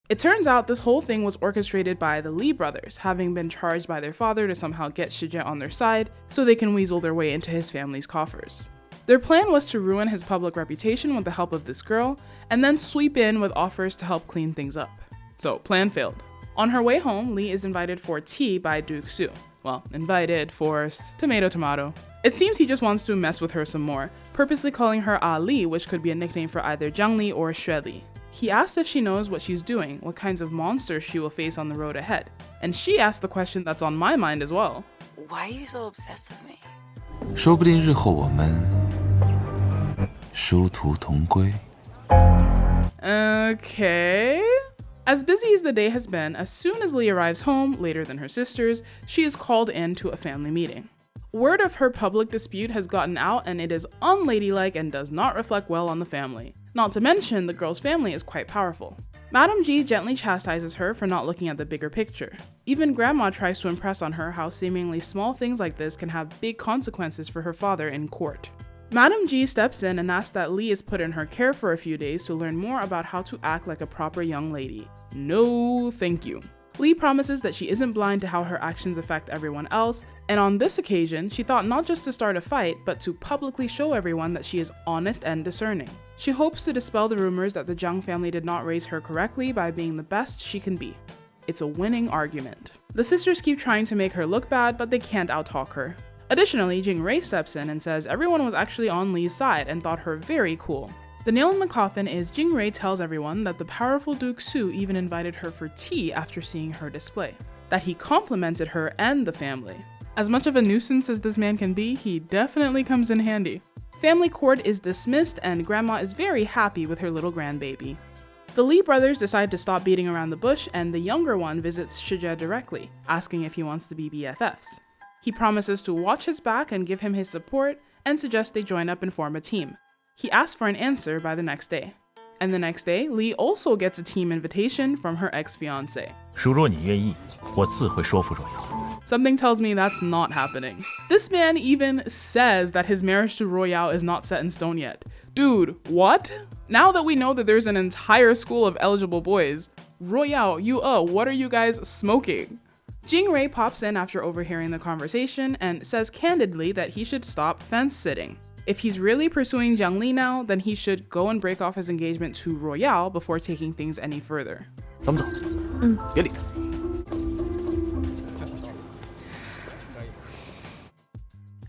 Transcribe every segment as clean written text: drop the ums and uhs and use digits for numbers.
It turns out this whole thing was orchestrated by the Lee brothers, having been charged by their father to somehow get Shije on their side so they can weasel their way into his family's coffers. Their plan was to ruin his public reputation with the help of this girl, and then sweep in with offers to help clean things up. So, plan failed. On her way home, Lee is invited for tea by Duke Soo. Well, invited, forced, tomato tomato. It seems he just wants to mess with her some more, purposely calling her Ali, which could be a nickname for either Jiang Li or Xue Li. He asks if she knows what she's doing, what kinds of monsters she will face on the road ahead. And she asks the question that's on my mind as well. Why are you so obsessed with me? 说不定日后我们殊途同归。 Okay. As busy as the day has been, as soon as Lee arrives home, later than her sisters, she is called in to a family meeting. Word of her public dispute has gotten out and it is unladylike and does not reflect well on the family. Not to mention, the girl's family is quite powerful. Madam G gently chastises her for not looking at the bigger picture. Even Grandma tries to impress on her how seemingly small things like this can have big consequences for her father in court. Madam G steps in and asks that Lee is put in her care for a few days to learn more about how to act like a proper young lady. No, thank you. Lee promises that she isn't blind to how her actions affect everyone else, and on this occasion, she thought not just to start a fight, but to publicly show everyone that she is honest and discerning. She hopes to dispel the rumors that the Jiang family did not raise her correctly by being the best she can be. It's a winning argument. The sisters keep trying to make her look bad, but they can't outtalk her. Additionally, Jing-Rei steps in and says everyone was actually on Lee's side and thought her very cool. The nail in the coffin is Jing-Rei tells everyone that the powerful Duke Soo even invited her for tea after seeing her display, that he complimented her and the family. As much of a nuisance as this man can be, he definitely comes in handy. Family court is dismissed and Grandma is very happy with her little grandbaby. The Lee brothers decide to stop beating around the bush and the younger one visits Shije directly, asking if he wants to be BFFs. He promises to watch his back and give him his support and suggests they join up and form a team. He asks for an answer by the next day. And the next day, Lee also gets a team invitation from her ex-fiancé. 如若你愿意，我自会说服若瑶。 Something tells me that's not happening. This man even says that his marriage to Royale is not set in stone yet. Dude, what? Now that we know that there's an entire school of eligible boys, Royale, what are you guys smoking? Jing-Rei pops in after overhearing the conversation and says candidly that he should stop fence-sitting. If he's really pursuing Jiang Li now, then he should go and break off his engagement to Royale before taking things any further. 咱们走。别理他。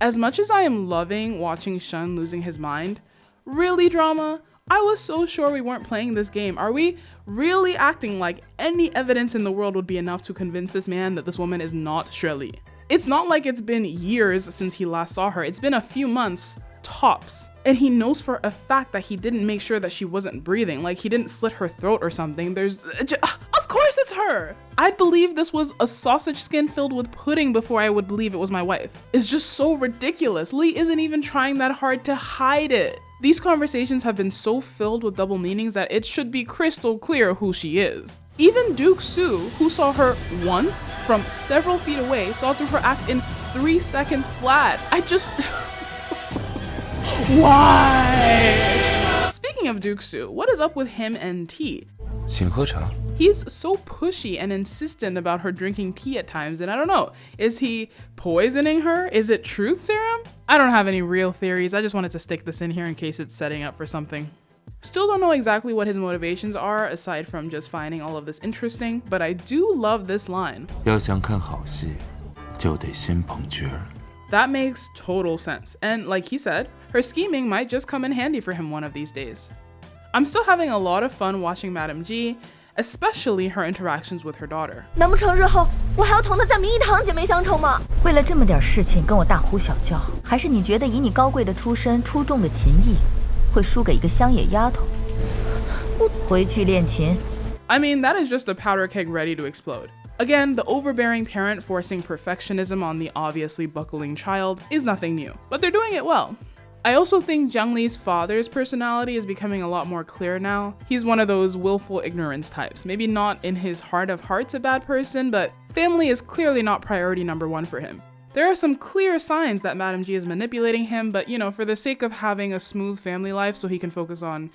As much as I am loving watching Shun losing his mind, really drama? I was so sure we weren't playing this game. Are we really acting like any evidence in the world would be enough to convince this man that this woman is not Xue Li? It's not like it's been years since he last saw her. It's been a few months, tops. And he knows for a fact that he didn't make sure that she wasn't breathing, like he didn't slit her throat or something. Of course it's her! I'd believe this was a sausage skin filled with pudding before I would believe it was my wife. It's just so ridiculous. Lee isn't even trying that hard to hide it. These conversations have been so filled with double meanings that it should be crystal clear who she is. Even Duke Soo, who saw her once from several feet away, saw through her act in 3 seconds flat. Why? Speaking of Duke Soo, what is up with him and tea? 请喝茶。 He's so pushy and insistent about her drinking tea at times, and I don't know, is he poisoning her? Is it truth serum? I don't have any real theories, I just wanted to stick this in here in case it's setting up for something. Still don't know exactly what his motivations are, aside from just finding all of this interesting, but I do love this line. 要想看好戏，就得先捧角儿。 That makes total sense, and like he said, her scheming might just come in handy for him one of these days. I'm still having a lot of fun watching Madam G, especially her interactions with her daughter. 难不成日后我还要同她再明一堂姐妹相称吗？为了这么点事情跟我大呼小叫，还是你觉得以你高贵的出身、出众的琴艺，会输给一个乡野丫头？回去练琴。 I mean, that is just a powder keg ready to explode. Again, the overbearing parent forcing perfectionism on the obviously buckling child is nothing new, but they're doing it well. I also think Jiang Li's father's personality is becoming a lot more clear now. He's one of those willful ignorance types. Maybe not in his heart of hearts a bad person, but family is clearly not priority number one for him. There are some clear signs that Madam G is manipulating him, but for the sake of having a smooth family life so he can focus on,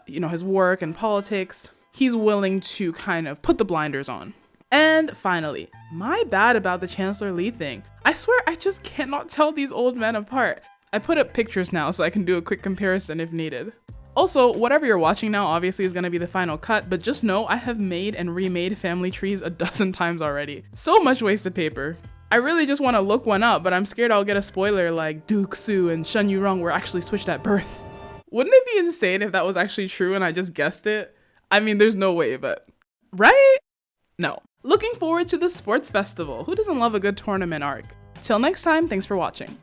his work and politics, he's willing to kind of put the blinders on. And finally, my bad about the Chancellor Li thing. I swear I just cannot tell these old men apart. I put up pictures now so I can do a quick comparison if needed. Also, whatever you're watching now obviously is going to be the final cut, but just know I have made and remade family trees a dozen times already. So much wasted paper. I really just want to look one up, but I'm scared I'll get a spoiler like Duke Su and Shen Yurong were actually switched at birth. Wouldn't it be insane if that was actually true and I just guessed it? I mean, there's no way, but... right? No. Looking forward to the sports festival. Who doesn't love a good tournament arc? Till next time, thanks for watching.